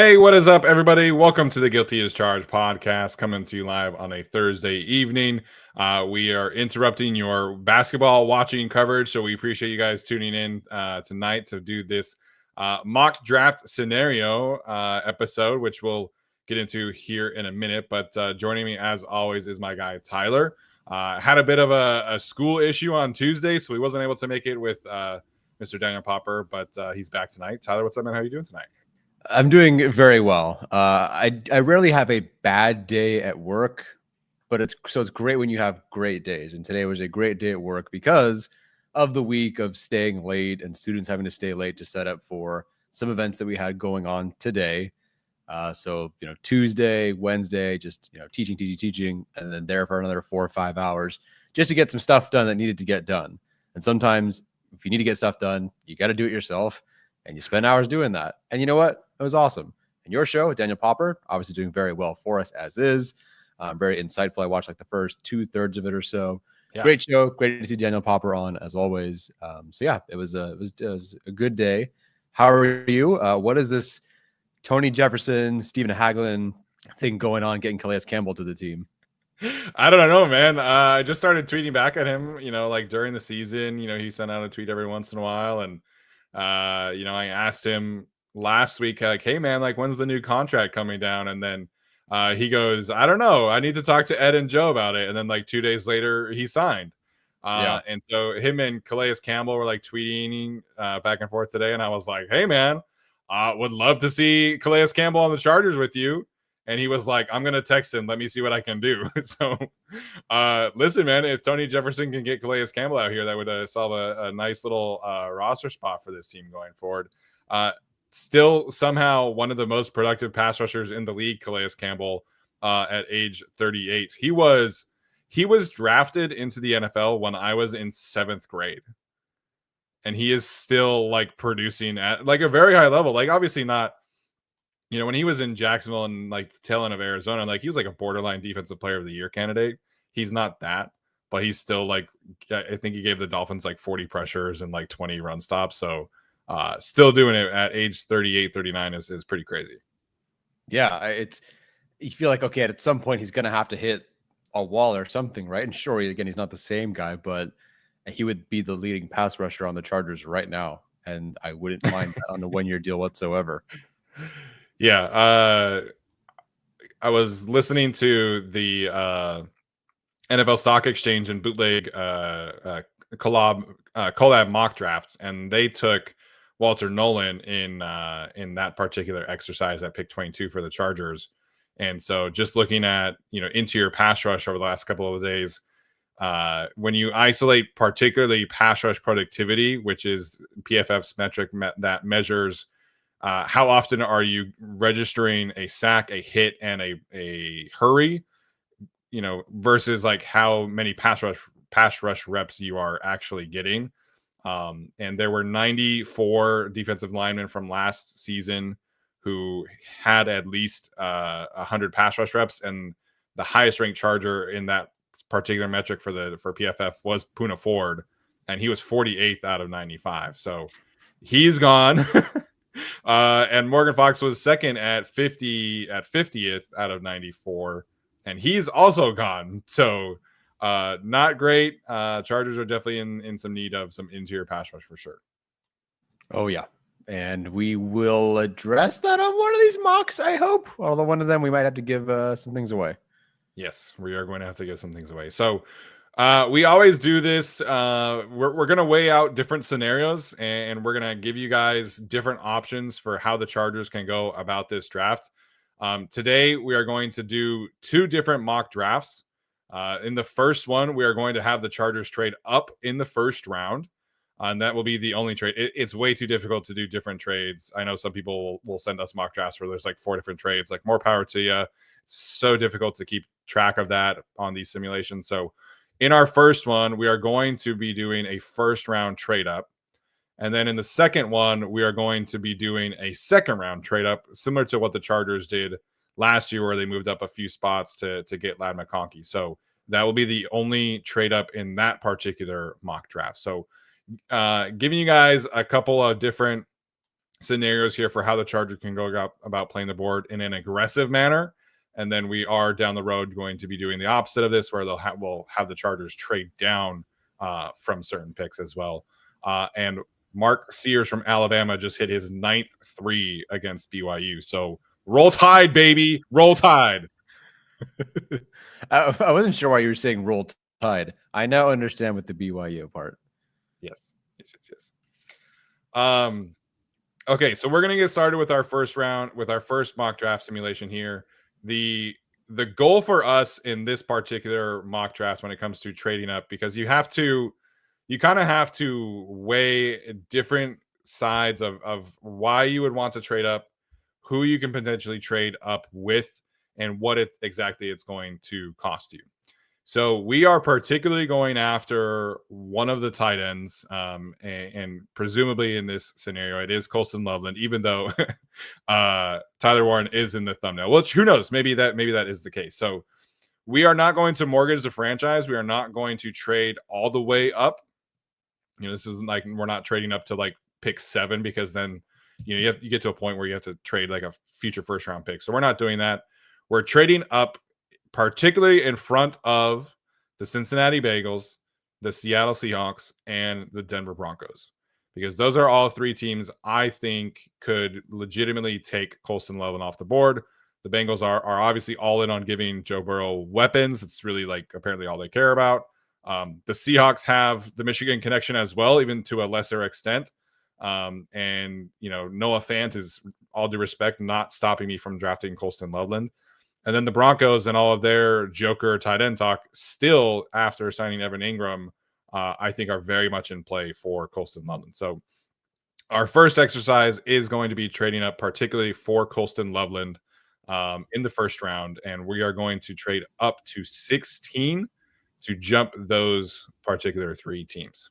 Hey, what is up, everybody? Welcome to the Guilty as Charged podcast, coming to you live on a Thursday evening. We are interrupting your basketball watching coverage, so we appreciate you guys tuning in tonight to do this mock draft scenario episode, which we'll get into here in a minute. But joining me, as always, is my guy Tyler. Had a bit of a school issue on Tuesday, so he wasn't able to make it with Mr. Daniel Popper, but he's back tonight. Tyler, what's up, man? How are you doing tonight? I'm doing very well. I rarely have a bad day at work, but it's great when you have great days. And today was a great day at work because of the week of staying late and students having to stay late to set up for some events that we had going on today. So Tuesday, Wednesday, just teaching, and then there for another 4 or 5 hours just to get some stuff done that needed to get done. And sometimes if you need to get stuff done, you got to do it yourself. And you spend hours doing that. And you know what? It was awesome. And your show, Daniel Popper, obviously doing very well for us as is. Very insightful. I watched like the first 2/3 of it or so. Yeah. Great show. Great to see Daniel Popper on as always. So yeah, it was a good day. How are you? What is this Tony Jefferson, Stephen Hagelin thing going on getting Calais Campbell to the team? I don't know, man. I just started tweeting back at him, like during the season. He sent out a tweet every once in a while. And I asked him last week, like, hey man, like when's the new contract coming down? And then he goes, I don't know. I need to talk to Ed and Joe about it. And then like 2 days later, he signed. And so him and Calais Campbell were like tweeting back and forth today. And I was like, hey man, would love to see Calais Campbell on the Chargers with you. And he was like, I'm going to text him. Let me see what I can do. So listen, man, if Tony Jefferson can get Calais Campbell out here, that would solve a nice little roster spot for this team going forward. Still somehow one of the most productive pass rushers in the league, Calais Campbell, at age 38. He was drafted into the NFL when I was in 7th grade. And he is still like producing at like a very high level. Like obviously not, when he was in Jacksonville and like the tail end of Arizona, like he was like a borderline defensive player of the year candidate. He's not that, but he's still like, I think he gave the Dolphins like 40 pressures and like 20 run stops. So still doing it at age 38, 39 is pretty crazy. Yeah. You feel like, okay, at some point he's going to have to hit a wall or something, right? And sure, again, he's not the same guy, but he would be the leading pass rusher on the Chargers right now. And I wouldn't mind that on a 1-year deal whatsoever. Yeah, I was listening to the NFL Stock Exchange and Bootleg collab mock drafts, and they took Walter Nolan in that particular exercise at pick 22 for the Chargers. And so, just looking at interior pass rush over the last couple of days, when you isolate particularly pass rush productivity, which is PFF's metric that measures how often are you registering a sack, a hit, and a hurry, versus like how many pass rush reps you are actually getting. And there were 94 defensive linemen from last season who had at least 100 pass rush reps, and the highest ranked Charger in that particular metric for PFF was Poona Ford, and he was 48th out of 95. So he's gone. And Morgan Fox was second at 50th out of 94, and he's also gone. So not great. Chargers are definitely in some need of some interior pass rush for sure. Oh yeah, and we will address that on one of these mocks, I hope. Although one of them we might have to give some things away. Yes, we are going to have to give some things away. So we always do this. We're going to weigh out different scenarios, and we're going to give you guys different options for how the Chargers can go about this draft. Today, we are going to do 2 different mock drafts. In the first one, we are going to have the Chargers trade up in the first round, and that will be the only trade. It's way too difficult to do different trades. I know some people will send us mock drafts where there's like 4 different trades. Like, more power to you. It's so difficult to keep track of that on these simulations. So in our first one, we are going to be doing a first round trade up. And then in the second one, we are going to be doing a second round trade up, similar to what the Chargers did last year, where they moved up a few spots to get Ladd McConkey. So that will be the only trade up in that particular mock draft. So giving you guys a couple of different scenarios here for how the Chargers can go about playing the board in an aggressive manner. And then we are down the road going to be doing the opposite of this, where we'll have the Chargers trade down from certain picks as well. And Mark Sears from Alabama just hit his 9th 3 against BYU. So roll Tide, baby, roll Tide. I wasn't sure why you were saying roll Tide. I now understand with the BYU part. Yes. Okay, so we're gonna get started with our first round, with our first mock draft simulation here. The goal for us in this particular mock draft when it comes to trading up, because you kind of have to weigh different sides of why you would want to trade up, who you can potentially trade up with, and what exactly it's going to cost you. So we are particularly going after one of the tight ends, and presumably in this scenario, it is Colston Loveland, even though Tyler Warren is in the thumbnail. Which, who knows? Maybe that is the case. So we are not going to mortgage the franchise. We are not going to trade all the way up. This isn't like we're not trading up to like pick 7, because then you get to a point where you have to trade like a future first round pick. So we're not doing that. We're trading up, particularly in front of the Cincinnati Bengals, the Seattle Seahawks, and the Denver Broncos, because those are all 3 teams I think could legitimately take Colston Loveland off the board. The Bengals are obviously all in on giving Joe Burrow weapons. It's really like apparently all they care about. The Seahawks have the Michigan connection as well, even to a lesser extent. And Noah Fant is, all due respect, not stopping me from drafting Colston Loveland. And then the Broncos and all of their Joker tight end talk still after signing Evan Ingram, I think are very much in play for Colston Loveland. So our first exercise is going to be trading up, particularly for Colston Loveland in the first round. And we are going to trade up to 16 to jump those particular 3 teams.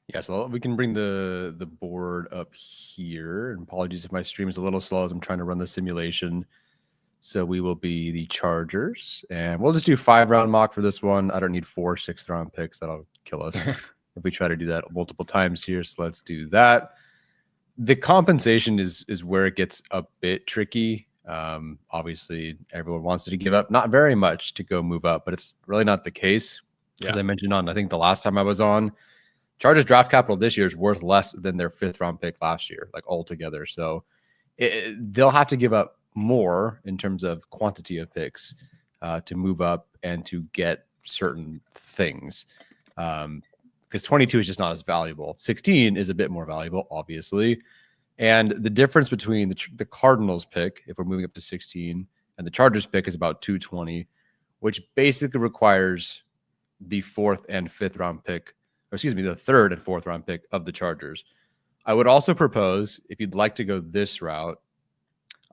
Yeah, so we can bring the board up here. And apologies if my stream is a little slow as I'm trying to run the simulation. So we will be the Chargers, and we'll just do 5-round mock for this one. I don't need 4 6th-round picks. That'll kill us if we try to do that multiple times here. So let's do that. The compensation is where it gets a bit tricky. Obviously, everyone wants to give up not very much to go move up, but it's really not the case. As I mentioned I think the last time I was on, Chargers draft capital this year is worth less than their 5th-round pick last year, like altogether. So they'll have to give up more in terms of quantity of picks to move up and to get certain things, because 22 is just not as valuable. 16 is a bit more valuable, obviously, and the difference between the Cardinals pick, if we're moving up to 16, and the Chargers pick is about 220, which basically requires the 4th and 5th round pick, or excuse me, the 3rd and 4th round pick of the Chargers. I would also propose, if you'd like to go this route,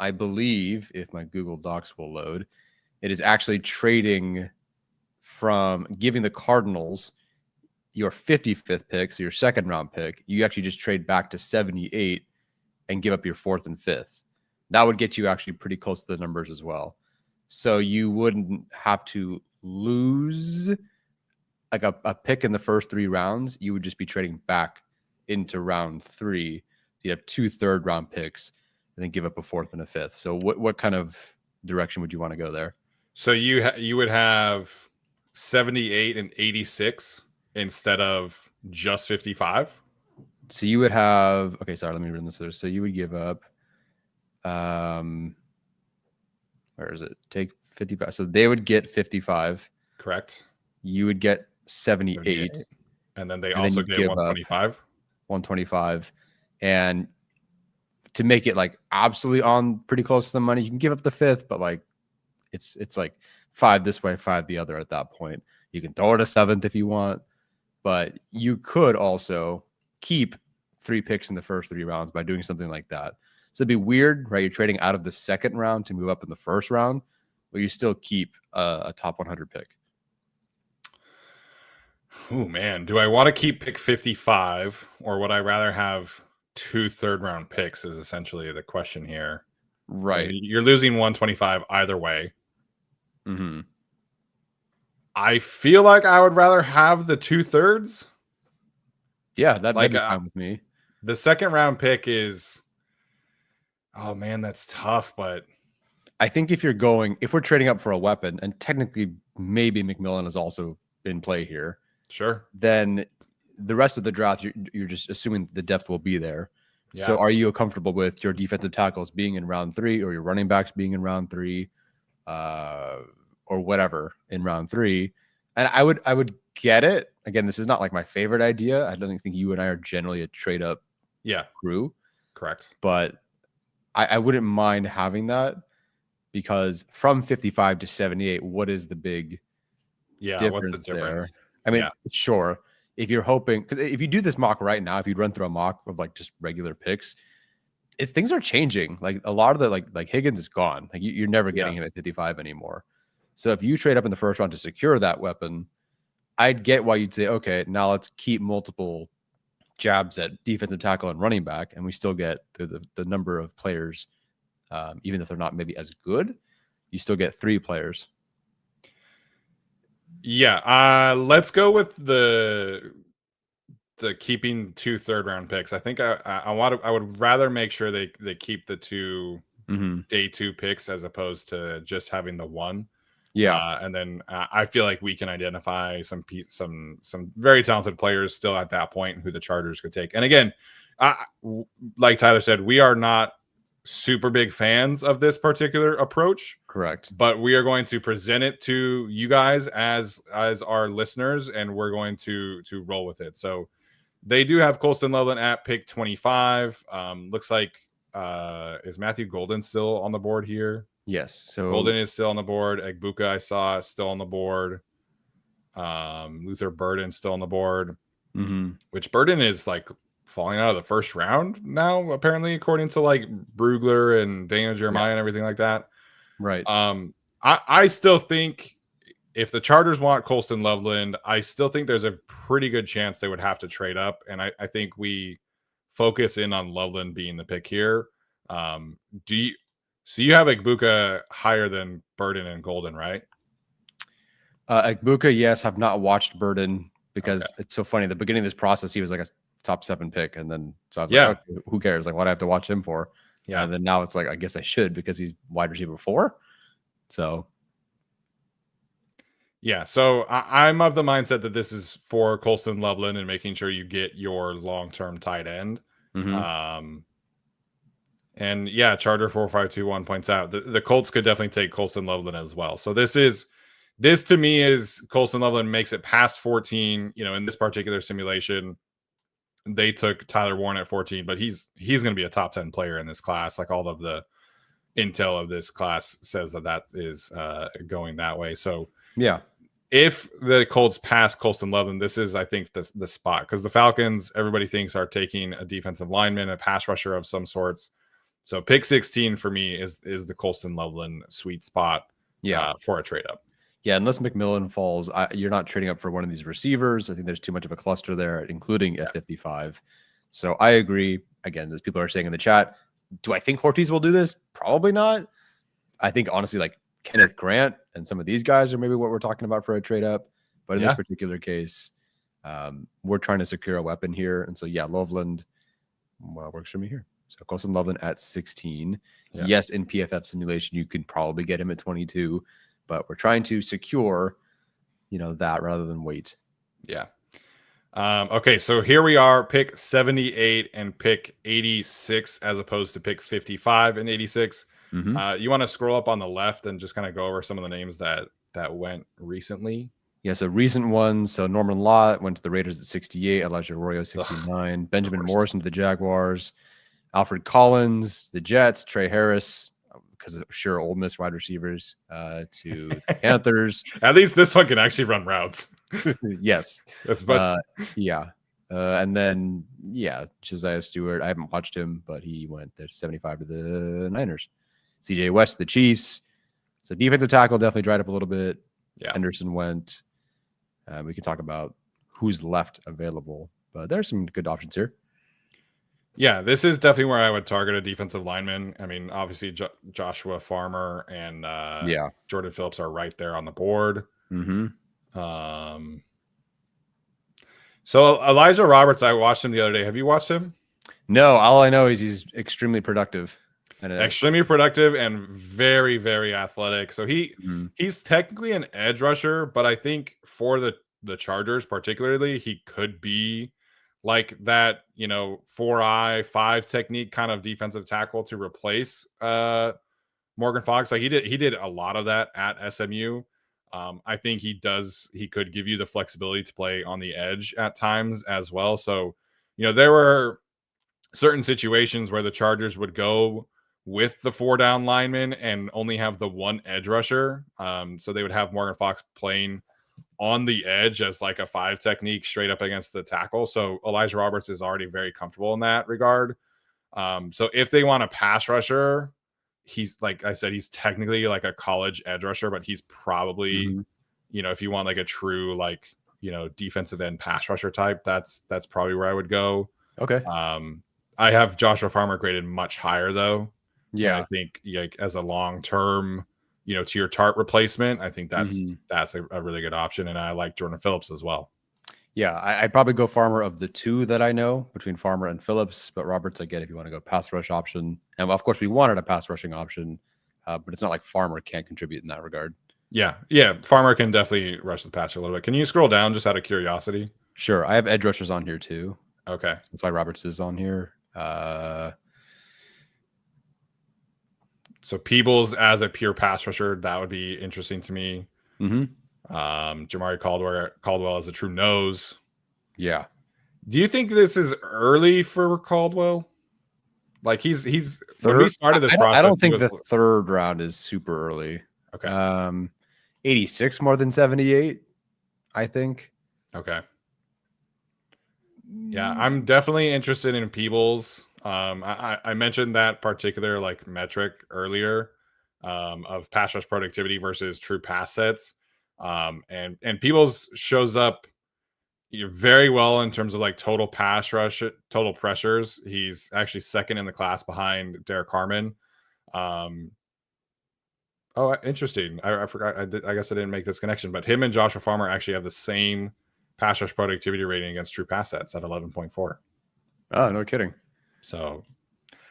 I believe, if my Google Docs will load, it is actually trading from giving the Cardinals your 55th pick, so your 2nd round pick. You actually just trade back to 78 and give up your 4th and 5th. That would get you actually pretty close to the numbers as well. So you wouldn't have to lose like a pick in the first 3 rounds. You would just be trading back into round 3. You have 2 3rd-round picks, and then give up a 4th and a 5th. So what kind of direction would you want to go there? So you would have 78 and 86 instead of just 55. So you would have, okay, sorry, let me run this through. So you would give up, where is it? Take 55. So they would get 55. Correct. You would get 78. And then they also get 125. 125. And to make it like absolutely on pretty close to the money, you can give up the 5th, but like it's like 5 this way, 5 the other at that point. You can throw it a 7th if you want, but you could also keep 3 picks in the first 3 rounds by doing something like that. So it'd be weird, right? You're trading out of the 2nd round to move up in the 1st round, but you still keep a top 100 pick. Oh man, do I want to keep pick 55, or would I rather have 2 3rd-round picks? Is essentially the question here. Right. You're losing 125 either way. Mm-hmm. I feel like I would rather have the 2/3. Yeah, that'd be fine with me. The 2nd round pick is Oh man, that's tough, but I think if we're trading up for a weapon, and technically maybe McMillan is also in play here, sure. then the rest of the draft, you're just assuming the depth will be there. So Yeah. are you comfortable with your defensive tackles being in round 3 or your running backs being in round 3 or whatever in round 3? And I would get it. Again, this is not like my favorite idea. I don't think you and I are generally a trade up crew. Correct. But I wouldn't mind having that, because from 55 to 78, what is the big difference What's the difference? there? I mean, sure. If you're hoping, because if you do this mock right now, if you run through a mock of like just regular picks, things are changing. Like a lot of the like Higgins is gone. Like you're never getting him at 55 anymore. So if you trade up in the first round to secure that weapon, I'd get why you'd say, okay, now let's keep multiple jabs at defensive tackle and running back, and we still get the number of players, even if they're not maybe as good, you still get 3 players. Yeah, let's go with the keeping 2 third-round picks. I think I would rather make sure they keep the 2 day 2 picks as opposed to just having the 1. Yeah. And then I feel like we can identify some very talented players still at that point who the Chargers could take. And again, like Tyler said, we are not super big fans of this particular approach. Correct. But we are going to present it to you guys as our listeners, and we're going to roll with it. So they do have Colston Loveland at pick 25. Looks like is Matthew Golden still on the board here? Yes. So Golden is still on the board. Egbuka I saw still on the board. Luther Burden still on the board. Which Burden is like falling out of the first round now, apparently, according to like Brugler and Dana Jeremiah and everything like that. Right. I still think if the Chargers want Colston Loveland, I still think there's a pretty good chance they would have to trade up. And I think we focus in on Loveland being the pick here. So you have Egbuka higher than Burden and Golden, right? Egbuka, yes. Have not watched Burden because it's so funny. At the beginning of this process, he was like a top 7 pick. And then so I was like, okay, who cares? Like, what do I have to watch him for? Yeah. And then now it's like, I guess I should because he's wide receiver 4. So. Yeah. So I'm of the mindset that this is for Colston Loveland and making sure you get your long-term tight end. And yeah, Charger 4521 points out the Colts could definitely take Colston Loveland as well. So this to me is Colston Loveland makes it past 14. You know, in this particular simulation, they took Tyler Warren at 14, but he's going to be a top 10 player in this class. Like all of the intel of this class says that is going that way. So yeah, if the Colts pass Colston Loveland, this is, I think, the spot, because the Falcons, everybody thinks, are taking a defensive lineman, a pass rusher of some sorts. So pick 16 for me is the Colston Loveland sweet spot for a trade up. Yeah, unless McMillan falls, you're not trading up for one of these receivers. I think there's too much of a cluster there, including at 55. So I agree. Again, as people are saying in the chat, do I think Ortiz will do this? Probably not. I think, honestly, like Kenneth Grant and some of these guys are maybe what we're talking about for a trade up. But in this particular case, we're trying to secure a weapon here. And so, yeah, Loveland works for me here. So Colston Loveland at 16. Yeah. Yes, in PFF simulation, you can probably get him at 22, but we're trying to secure, that rather than wait. Yeah. Okay, so here we are, pick 78 and pick 86 as opposed to pick 55 and 86. You want to scroll up on the left and just kind of go over some of the names that went recently? Yeah, so recent ones. So Norman Lott went to the Raiders at 68, Elijah Arroyo 69, Benjamin Morrison to the Jaguars, Alfred Collins, the Jets, Trey Harris, because of sure Ole Miss wide receivers, to the Panthers. At least this one can actually run routes. Yes. And then, Josiah Stewart. I haven't watched him, but he went to 75 to the Niners. CJ West, the Chiefs. So defensive tackle definitely dried up a little bit. Yeah. Henderson went. We can talk about who's left available, but there's some good options here. Yeah, this is definitely where I would target a defensive lineman. I mean, obviously Joshua Farmer and Jordan Phillips are right there on the board. So Elijah Roberts, I watched him the other day. Have you watched him? No, all I know is he's extremely productive. And extremely productive and very, very athletic. So Mhm. he's technically an edge rusher, but I think for the Chargers particularly, he could be like that, 4-eye 5 technique kind of defensive tackle to replace Morgan Fox. Like he did a lot of that at SMU. I think he could give you the flexibility to play on the edge at times as well. So, there were certain situations where the Chargers would go with the 4 down lineman and only have the one edge rusher. So they would have Morgan Fox playing on the edge as like a 5 technique straight up against the tackle. So Elijah Roberts is already very comfortable in that regard. So if they want a pass rusher, he's like I said, he's technically like a college edge rusher, but he's probably, Mhm. if you want like a true like, defensive end pass rusher type, that's probably where I would go. Okay. I have Joshua Farmer graded much higher though. And I Yeah. think like as a long term, to your Tart replacement, I think that's Mhm. a really good option. And I like Jordan Phillips as well. Yeah, I'd probably go Farmer of the 2 that I know between Farmer and Phillips, but Roberts I get if you want to go pass rush option. And of course, we wanted a pass rushing option, but it's not like Farmer can't contribute in that regard. Yeah. Yeah. Farmer can definitely rush the passer a little bit. Can you scroll down just out of curiosity? Sure, I have edge rushers on here too. Okay. That's why Roberts is on here. So Peebles as a pure pass rusher, that would be interesting to me. Mhm. Jamari Caldwell as a true nose. Yeah. Do you think this is early for Caldwell? Like he's when we Third, started this I process, don't he think was the 3rd round is super early. okay. 86 more than 78, I think. Okay. Yeah, I'm definitely interested in Peebles. I mentioned that particular like metric earlier of pass rush productivity versus true pass sets. And Peebles shows up very well in terms of like total pass rush, total pressures. He's actually second in the class behind Derek Harmon. Um, oh, interesting. I forgot. I guess I didn't make this connection, but him and Joshua Farmer actually have the same pass rush productivity rating against true pass sets at 11.4. Oh, no kidding. So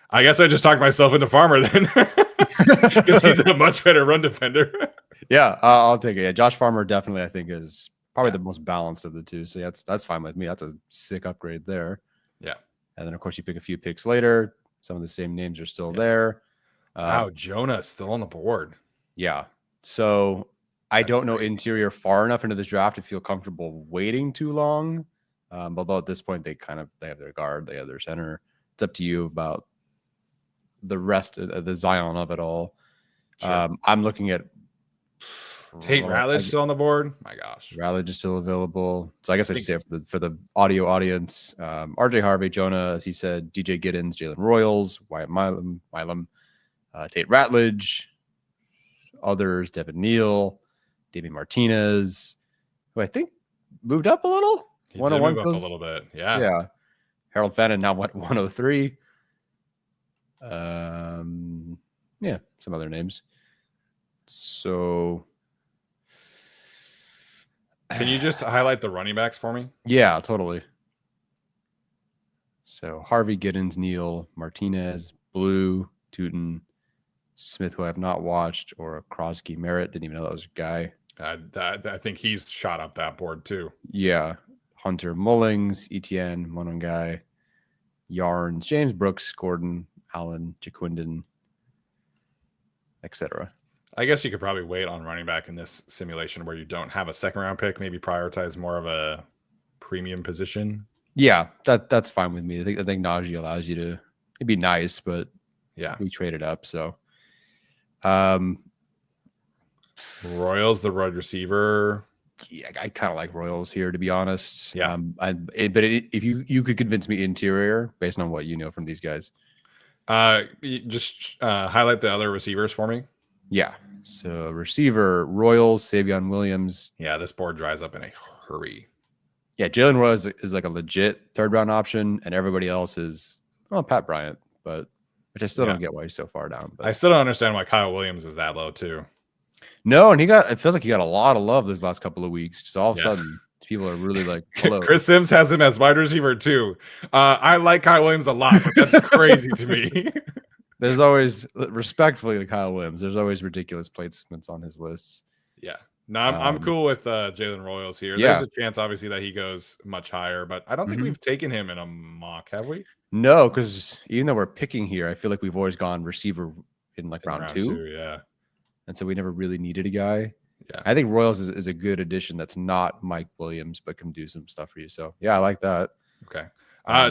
I guess I just talked myself into Farmer then because he's a much better run defender. Yeah, I'll take it. Yeah, Josh Farmer definitely I think is probably the most balanced of the 2. So yeah, that's fine with me. That's a sick upgrade there. Yeah. And then of course you pick a few picks later. Some of the same names are still there. Wow, Jonah is still on the board. Yeah. So I That's don't know crazy. interior far enough into this draft to feel comfortable waiting too long. Although at this point they have their guard, they have their center. It's up to you about the rest of the Zion of it all. Sure. I'm looking at Tate Ratledge still on the board. My gosh. Ratledge is still available. So I guess I should say for the audio audience, RJ Harvey, Jonah, as he said, DJ Giddens, Jalen Royals, Wyatt Milam, Tate Ratledge, others, Devin Neal, David Martinez, who I think moved up a little. He did move up a little bit. Yeah. Yeah. Harold Fannin now 103. Yeah, some other names. So can you just highlight the running backs for me? Yeah, totally. So Harvey, Giddens, Neal, Martinez, Blue, Tootin, Smith, who I have not watched, or Krosky Merritt. Didn't even know that was a guy. I think he's shot up that board too. Yeah. Hunter Mullings, Etienne, Monongai, Yarns, James Brooks, Gordon, Allen, Jaquindon, etc. I guess you could probably wait on running back in this simulation where you don't have a second round pick, maybe prioritize more of a premium position. Yeah, that's fine with me. I think Najee allows you to, it'd be nice, but yeah, we traded up. So Royals, the wide receiver. Yeah, I kind of like Royals here, to be honest. Yeah. If you could convince me interior based on what you know from these guys. Just highlight the other receivers for me. Yeah. So receiver, Royals, Savion Williams. Yeah, this board dries up in a hurry. Yeah, Jalen Royals is like a legit 3rd round option, and everybody else is, well, Pat Bryant, but which I still don't get why he's so far down. But I still don't understand why Kyle Williams is that low too. No, and it feels like he got a lot of love those last couple of weeks. Just all of a sudden, people are really like, hello. Chris Sims has him as wide receiver too. I like Kyle Williams a lot, but that's crazy to me. There's always, respectfully to Kyle Williams, there's always ridiculous placements on his lists. Yeah. No, I'm cool with Jalen Royals here. Yeah. There's a chance, obviously, that he goes much higher, but I don't think we've taken him in a mock, have we? No, because even though we're picking here, I feel like we've always gone receiver in like round two. Yeah. And so we never really needed a guy. Yeah. I think Royals is a good addition that's not Mike Williams, but can do some stuff for you. So yeah, I like that. Okay.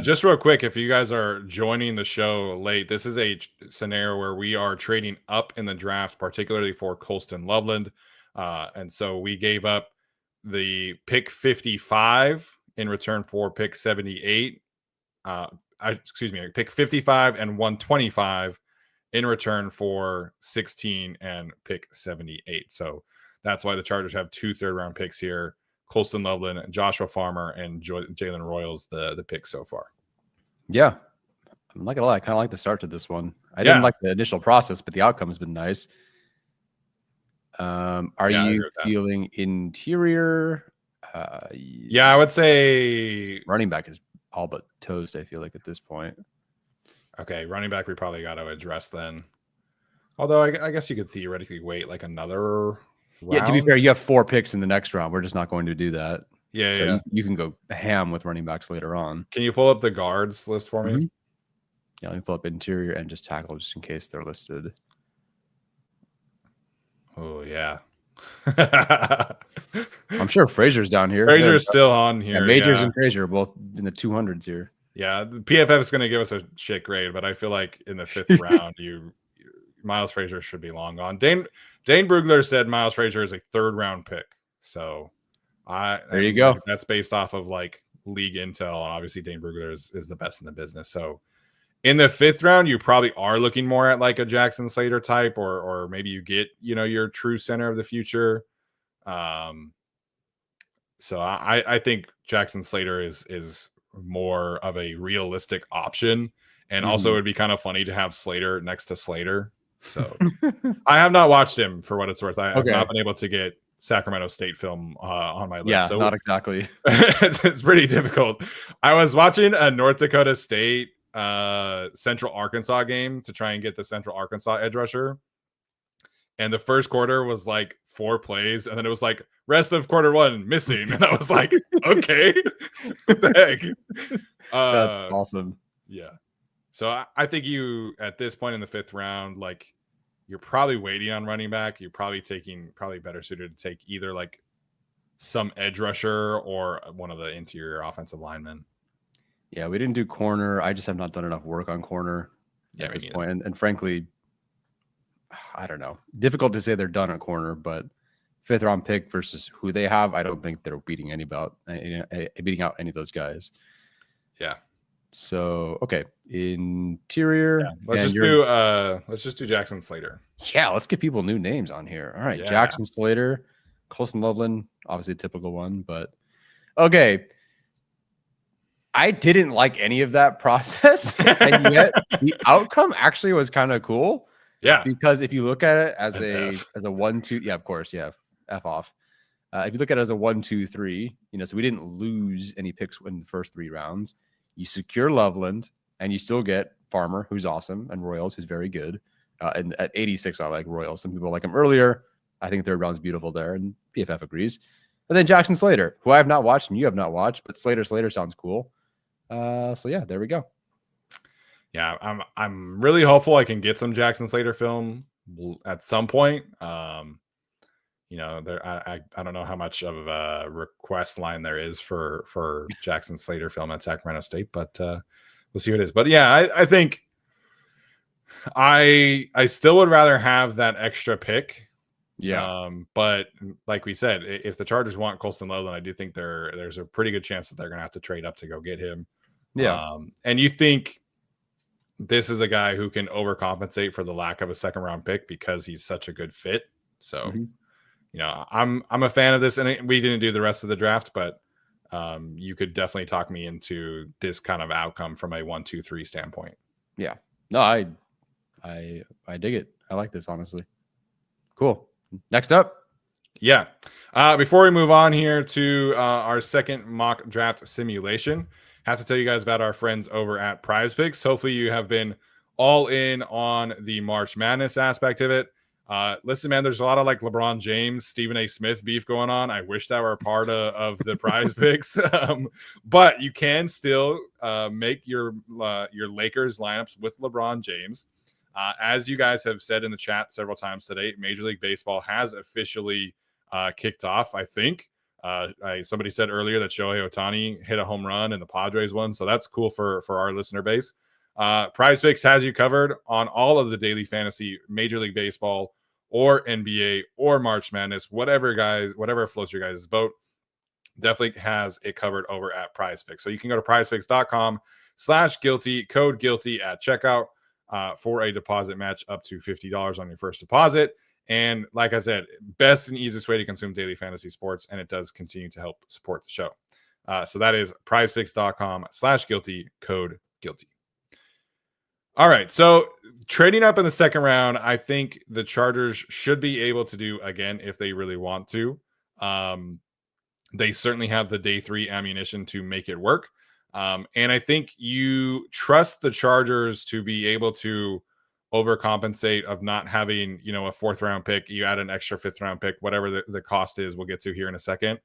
Just real quick, if you guys are joining the show late, this is a scenario where we are trading up in the draft, particularly for Colston Loveland. And so we gave up the pick 55 in return for pick 78. Pick 55 and 125 in return for 16 and pick 78. So that's why the Chargers have 2 third-round picks here. Colston Loveland, Joshua Farmer, and Jalen Royals, the picks so far. Yeah. I'm not gonna lie, I kind of like the start to this one. I didn't like the initial process, but the outcome has been nice. Are you feeling interior? Yeah, I would say running back is all but toast, I feel like, at this point. Okay, running back we probably got to address then. Although I guess you could theoretically wait like another round. Yeah, to be fair, you have 4 picks in the next round. We're just not going to do that. Yeah, so you can go ham with running backs later on. Can you pull up the guards list for me? Yeah, let me pull up interior and just tackle just in case they're listed. Oh, yeah. I'm sure Frazier's down here. Frazier's still on here. Yeah, Majors and Frazier are both in the 200s here. Yeah, the PFF is going to give us a shit grade, but I feel like in the 5th round, Miles Frazier should be long gone. Dane Brugler said Miles Frazier is a 3rd-round pick. So there you go. That's based off of like league intel. And obviously Dane Brugler is the best in the business. So in the 5th round, you probably are looking more at like a Jackson Slater type, or maybe you get, your true center of the future. So I think Jackson Slater is more of a realistic option. And also it would be kind of funny to have Slater next to Slater. So I have not watched him for what it's worth. I have not been able to get Sacramento State film on my list. Yeah, so not exactly. it's pretty difficult. I was watching a North Dakota State Central Arkansas game to try and get the Central Arkansas edge rusher. And the first quarter was like 4 plays, and then it was like rest of quarter 1 missing. And I was like, okay, what the heck? That's awesome. Yeah. So I think you, at this point in the 5th round, like you're probably waiting on running back. You're probably better suited to take either like some edge rusher or one of the interior offensive linemen. Yeah, we didn't do corner. I just have not done enough work on corner at this point. And frankly, I don't know. Difficult to say they're done at corner, but 5th round pick versus who they have, I don't think they're beating out any of those guys. Yeah. So okay, interior. Yeah. Let's just do Jackson Slater. Yeah, let's give people new names on here. All right, Jackson Slater, Colston Loveland, obviously a typical one, but okay. I didn't like any of that process, and yet the outcome actually was kind of cool. Yeah, because if you look at it as a 1-2, yeah, of course, yeah, F off. If you look at it as a 1-2-3, so we didn't lose any picks in the first 3 rounds. You secure Loveland, and you still get Farmer, who's awesome, and Royals, who's very good. And at 86, I like Royals. Some people like him earlier. I think 3rd round's beautiful there, and PFF agrees. And then Jackson Slater, who I have not watched and you have not watched, but Slater sounds cool. So yeah, there we go. Yeah, I'm really hopeful I can get some Jackson Slater film at some point. There I don't know how much of a request line there is for Jackson Slater film at Sacramento State, but we'll see what it is. But yeah, I think I still would rather have that extra pick. Yeah. But like we said, if the Chargers want Colston Loveland, I do think there's a pretty good chance that they're gonna have to trade up to go get him. Yeah. And you think this is a guy who can overcompensate for the lack of a 2nd round pick because he's such a good fit. So, I'm a fan of this, and we didn't do the rest of the draft, but you could definitely talk me into this kind of outcome from a 1-2-3 standpoint. Yeah. No, I dig it. I like this, honestly. Cool. Next up. Yeah. Before we move on here to our second mock draft simulation, have to tell you guys about our friends over at Prize Picks. Hopefully you have been all in on the March Madness aspect of it. Listen, man, there's a lot of like LeBron James, Stephen A. Smith beef going on. I wish that were a part of the prize picks. But you can still make your Lakers lineups with LeBron James. As you guys have said in the chat several times today, Major League Baseball has officially kicked off, I think. Somebody said earlier that Shohei Ohtani hit a home run and the Padres won. So that's cool for our listener base. Prize Picks has you covered on all of the daily fantasy, Major League Baseball or NBA or March Madness, whatever floats your guys' boat. Definitely has it covered over at Prize Picks. So you can go to prizepicks.com/guilty, code guilty at checkout for a deposit match up to $50 on your first deposit. And like I said, best and easiest way to consume daily fantasy sports, and it does continue to help support the show. So that is prizepicks.com/guilty, code guilty. All right, so trading up in the second round, I think the Chargers should be able to do again if they really want to. They certainly have the day 3 ammunition to make it work. And I think you trust the Chargers to be able to overcompensate of not having, a 4th round pick. You add an extra 5th round pick, whatever the cost is, we'll get to here in a second,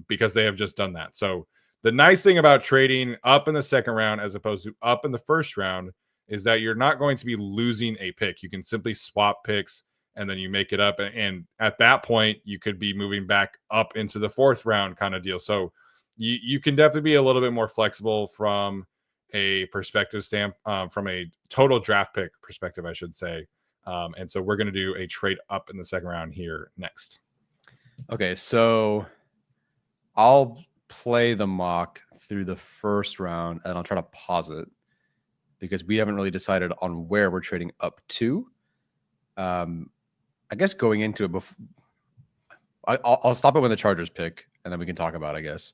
because they have just done that. So the nice thing about trading up in the second round as opposed to up in the first round is that you're not going to be losing a pick. You can simply swap picks and then you make it up. And at that point, you could be moving back up into the 4th round kind of deal. So you can definitely be a little bit more flexible from a perspective from a total draft pick perspective, I should say. And so we're going to do a trade up in the second round here next. Okay, so I'll play the mock through the first round and I'll try to pause it because we haven't really decided on where we're trading up to. I guess going into it, I'll stop it when the Chargers pick, and then we can talk about it, I guess,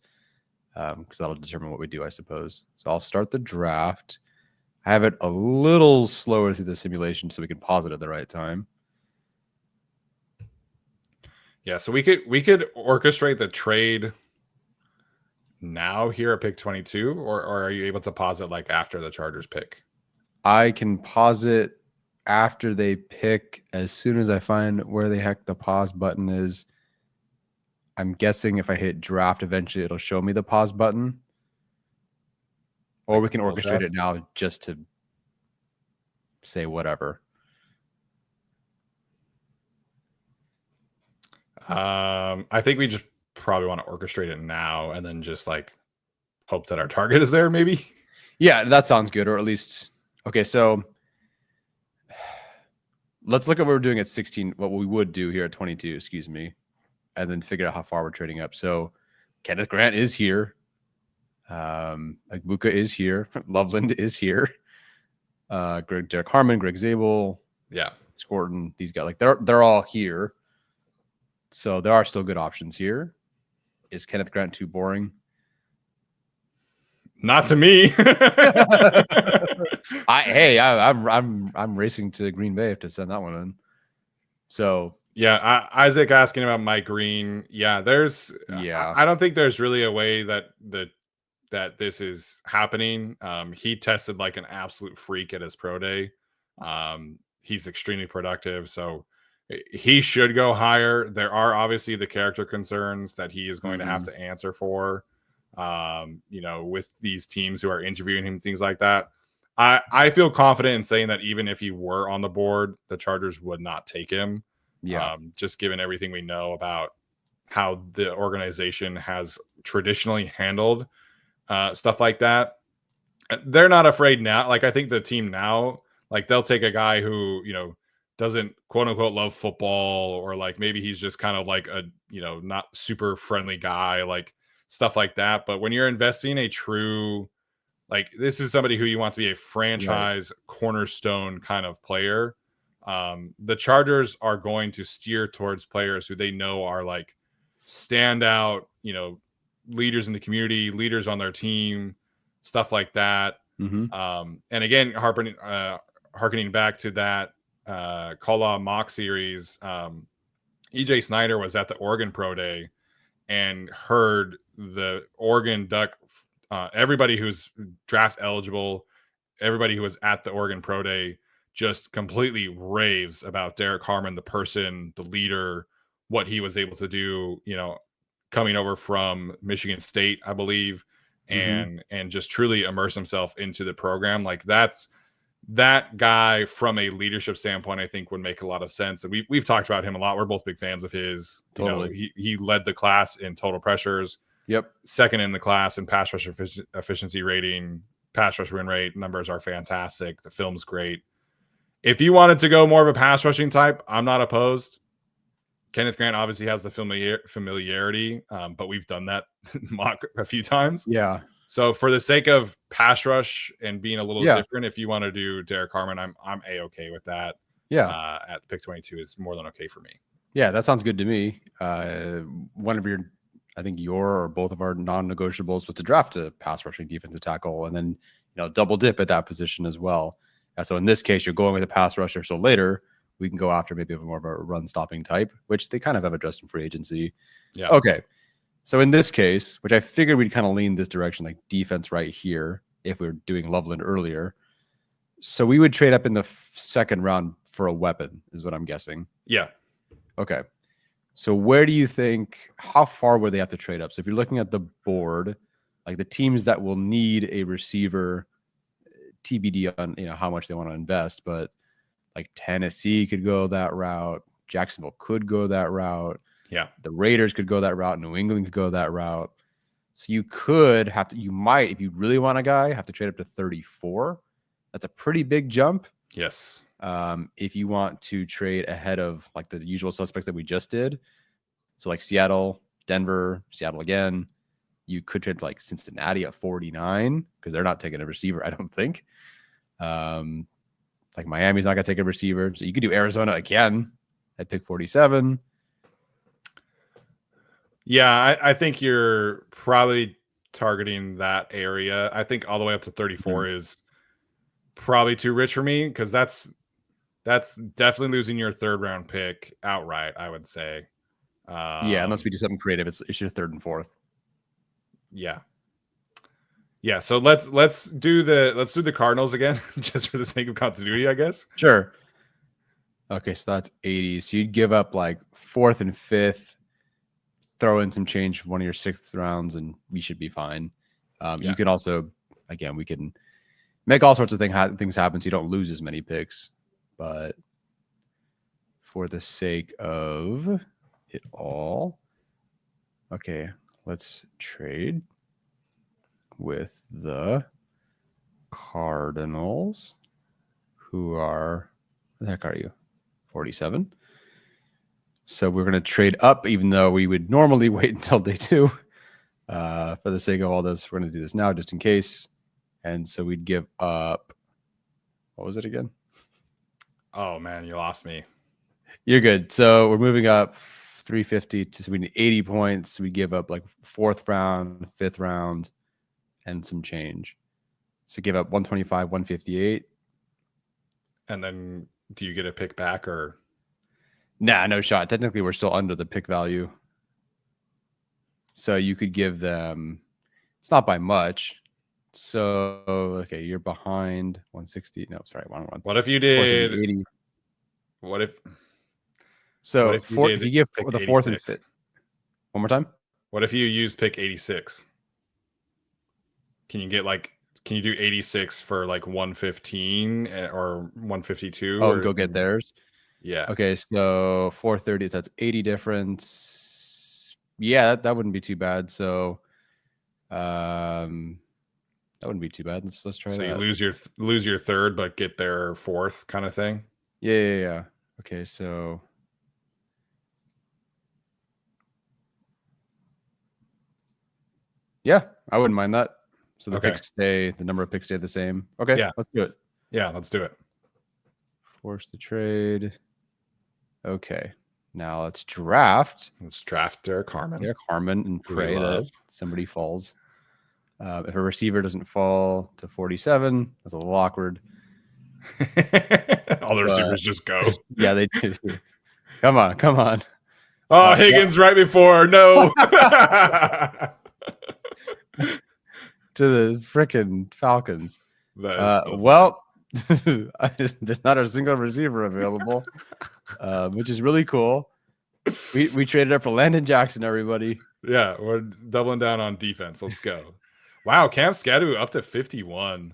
because that'll determine what we do, I suppose. So I'll start the draft. I have it a little slower through the simulation so we can pause it at the right time. Yeah, so we could orchestrate the trade now here at pick 22, or are you able to pause it like after the Chargers pick? I can pause it after they pick as soon as I find where the heck the pause button is. I'm guessing if I hit draft, eventually it'll show me the pause button. Or like we can orchestrate it now just to say whatever. I think we just probably want to orchestrate it now and then just like hope that our target is there, maybe. Yeah, that sounds good. Or at least, okay, so let's look at what we're doing at 16, what we would do here at 22, excuse me, and then figure out how far we're trading up. So Kenneth Grant is here. Agbuka is here. Loveland is here. Derek Harmon, Greg Zabel, Scorton, these guys, like they're all here. So there are still good options here. Is Kenneth Grant too boring? Not to me. I'm racing to Green Bay to send that one in. So yeah, Isaac asking about Mike Green. Yeah, I don't think there's really a way that this is happening. He tested like an absolute freak at his pro day. He's extremely productive, so he should go higher. There are obviously the character concerns that he is going to have to answer for, with these teams who are interviewing him, things like that. I feel confident in saying that even if he were on the board, the Chargers would not take him. Yeah. Just given everything we know about how the organization has traditionally handled stuff like that. They're not afraid now. Like, I think the team now, like, they'll take a guy who, doesn't quote unquote love football, or like maybe he's just kind of like a, not super friendly guy, like stuff like that. But when you're investing a true, like, this is somebody who you want to be a franchise cornerstone kind of player. The Chargers are going to steer towards players who they know are like standout, leaders in the community, leaders on their team, stuff like that. And again, harkening back to that Call Mock series, EJ Snyder was at the Oregon Pro Day and heard the Oregon Duck, everybody who's draft eligible everybody who was at the Oregon Pro Day just completely raves about Derek Harmon, the person, the leader, what he was able to do, coming over from Michigan State, I believe, and just truly immerse himself into the program. Like that guy from a leadership standpoint, I think would make a lot of sense. And we've talked about him a lot. We're both big fans of his. Totally. He led the class in total pressures. Yep. Second in the class in pass rush efficiency rating. Pass rush win rate numbers are fantastic. The film's great. If you wanted to go more of a pass rushing type, I'm not opposed. Kenneth Grant obviously has the familiarity, but we've done that mock a few times. Yeah. So for the sake of pass rush and being a little different, if you want to do Derek Harmon, I'm a-okay with that. Yeah. At pick 22 is more than okay for me. Yeah, that sounds good to me. One of your, I think your or both of our non-negotiables was to draft a pass rushing defensive tackle and then double dip at that position as well. So in this case, you're going with a pass rusher. So later we can go after maybe more of a run stopping type, which they kind of have addressed in free agency. Yeah. Okay. So in this case, which I figured we'd kind of lean this direction, like defense right here, if we were doing Loveland earlier. So we would trade up in the second round for a weapon, is what I'm guessing. Yeah. Okay. So where do you think, how far would they have to trade up? So if you're looking at the board, like the teams that will need a receiver, TBD on how much they want to invest, but like Tennessee could go that route. Jacksonville could go that route. Yeah. The Raiders could go that route. New England could go that route. So you might, if you really want a guy, have to trade up to 34. That's a pretty big jump. Yes. If you want to trade ahead of like the usual suspects that we just did. So like Seattle, Denver, Seattle again. You could trade like Cincinnati at 49 because they're not taking a receiver, I don't think. Like Miami's not going to take a receiver. So you could do Arizona again at pick 47. Yeah, I think you're probably targeting that area. I think all the way up to 34 is probably too rich for me because that's definitely losing your third round pick outright, I would say. Yeah, unless we do something creative, it's your third and fourth. Yeah. Yeah, so let's do the Cardinals again, just for the sake of continuity, I guess. Sure. Okay, so that's 80. So you'd give up like fourth and fifth, throw in some change for one of your sixth rounds, and we should be fine. You can also, again, we can make all sorts of things happen so you don't lose as many picks. But for the sake of it all, okay, let's trade with the Cardinals, who are, what the heck are you? 47. So we're going to trade up, even though we would normally wait until day 2. For the sake of all this, we're going to do this now just in case. And so we'd give up, what was it again? Oh, man, you lost me. You're good. So we're moving up 350 to, so we need 80 points. We give up like 4th round, 5th round, and some change. So give up 125, 158. And then do you get a pick back or? Nah, no shot. Technically, we're still under the pick value. So you could give them, it's not by much. So, okay, you're behind 160. No, sorry, 111. What if you did 80? What if? So what if you give the 4th and 5th. One more time. What if you use pick 86? Can you do 86 for like 115 or 152? Oh, go get theirs. Yeah. Okay, so 430, so that's 80 difference. Yeah, that wouldn't be too bad. So that wouldn't be too bad. Let's try that. So you lose your third, but get their 4th kind of thing. Yeah. Okay, so yeah, I wouldn't mind that. So the number of picks stay the same. Okay, yeah, let's do it. Yeah, let's do it. Force the trade. Okay, now let's draft. Let's draft Derek Harmon. And pray that somebody falls. If a receiver doesn't fall to 47, that's a little awkward. All the receivers just go. Yeah, they do. Come on. Oh, Higgins right before. No. To the frickin' Falcons. That is so Well, there's not a single receiver available, which is really cool. We traded up for Landon Jackson, everybody. yeah, we're doubling down on defense. Let's go. Wow, Cam Scadu up to 51.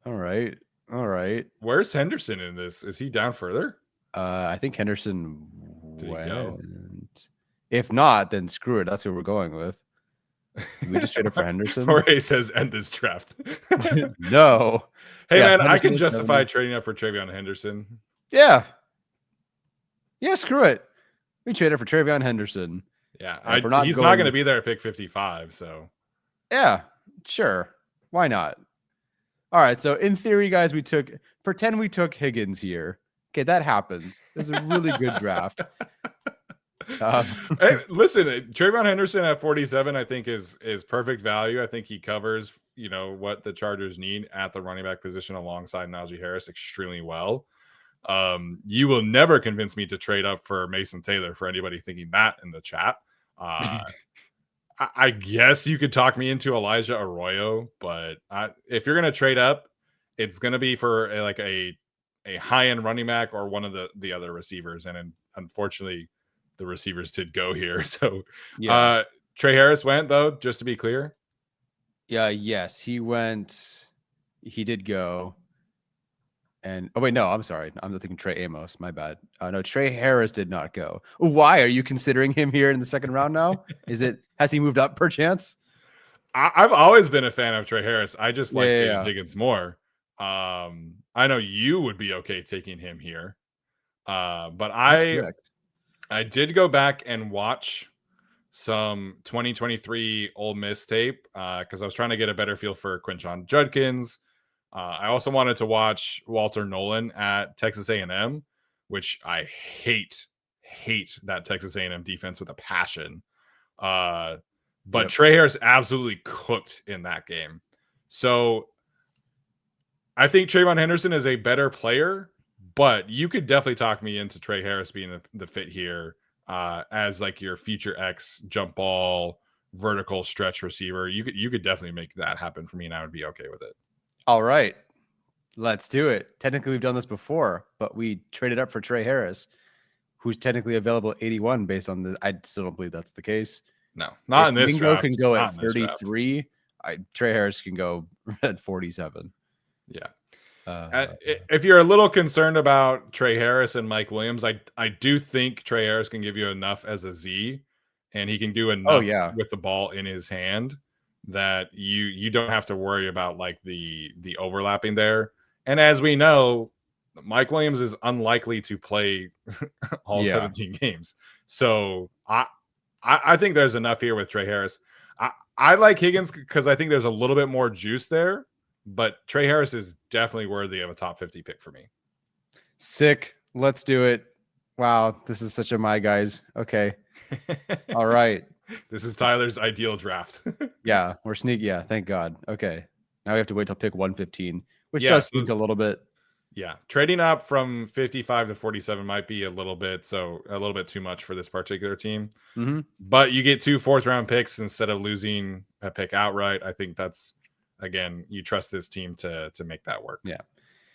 All right. All right. Where's Henderson in this? Is he down further? I think Henderson Did he go? went. If not, then screw it. That's who we're going with. Did we just trade up for Henderson? Jorge says end this draft. No. Hey, Yeah, man, I Henderson can at justify 70. trading up for Travion Henderson. Yeah. Yeah, screw it. We traded for Travion Henderson. Yeah, he's not going to be there at pick 55, so. Yeah, sure. Why not? All right, so in theory, guys, pretend we took Higgins here. Okay, that happens. This is a really good draft. Hey, listen, Travion Henderson at 47, I think is perfect value. I think he covers, what the Chargers need at the running back position alongside Najee Harris extremely well. You will never convince me to trade up for Mason Taylor, for anybody thinking that in the chat. I guess you could talk me into Elijah Arroyo, but if you're going to trade up, it's going to be for a high-end running back or one of the other receivers. And unfortunately, the receivers did go here. So yeah. Trey Harris went, though, just to be clear. Yeah, yes, he went. He did go. And oh wait, no, I'm sorry. I'm thinking Trey Amos. My bad. No, Trey Harris did not go. Why are you considering him here in the second round now? Has he moved up perchance? I've always been a fan of Trey Harris. I just like Jaden Yeah. Higgins more. I know you would be okay taking him here. But I did go back and watch some 2023 Ole Miss tape because I was trying to get a better feel for Quinshon Judkins. I also wanted to watch Walter Nolan at Texas A&M, which I hate that Texas A&M defense with a passion. But yep. Trey Harris absolutely cooked in that game. So I think Trayvon Henderson is a better player, but you could definitely talk me into Trey Harris being the fit here as like your future X jump ball vertical stretch receiver. You could definitely make that happen for me, and I would be okay with it. All right, let's do it. Technically, we've done this before, but we traded up for Trey Harris, who's technically available at 81 based on the. I still don't believe that's the case. No, not in this Mingo draft. Can go at 33. Trey Harris can go at 47. Yeah. If you're a little concerned about Trey Harris and Mike Williams, I do think Trey Harris can give you enough as a Z, and he can do enough with the ball in his hand that you don't have to worry about like the overlapping there. And as we know, Mike Williams is unlikely to play all 17 games. So I think there's enough here with Trey Harris. I like Higgins because I think there's a little bit more juice there, but Trey Harris is definitely worthy of a top 50 pick for me. Sick. Let's do it. Wow. This is such a my guys. Okay. All right. This is Tyler's ideal draft. Yeah. We're sneaky. Yeah. Thank God. Okay. Now we have to wait till pick 115, which does seem a little bit. Yeah. Trading up from 55 to 47 might be a little bit too much for this particular team. Mm-hmm. But you get 2 4th-round picks instead of losing a pick outright. I think that's, again, you trust this team to make that work. Yeah.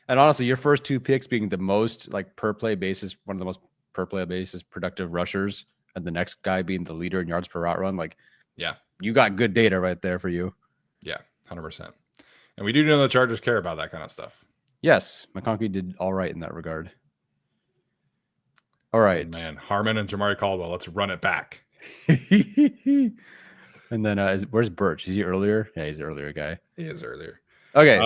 And honestly, your first 2 picks being the most like per play basis, one of the most per play basis productive rushers, and the next guy being the leader in yards per route run. Like, yeah, you got good data right there for you. Yeah, 100%. And we do know the Chargers care about that kind of stuff. Yes, McConkey did all right in that regard. All right. Oh, man, Harmon and Jamari Caldwell, let's run it back. And then where's Birch? Is he earlier? Yeah, he's an earlier guy. He is earlier. Okay.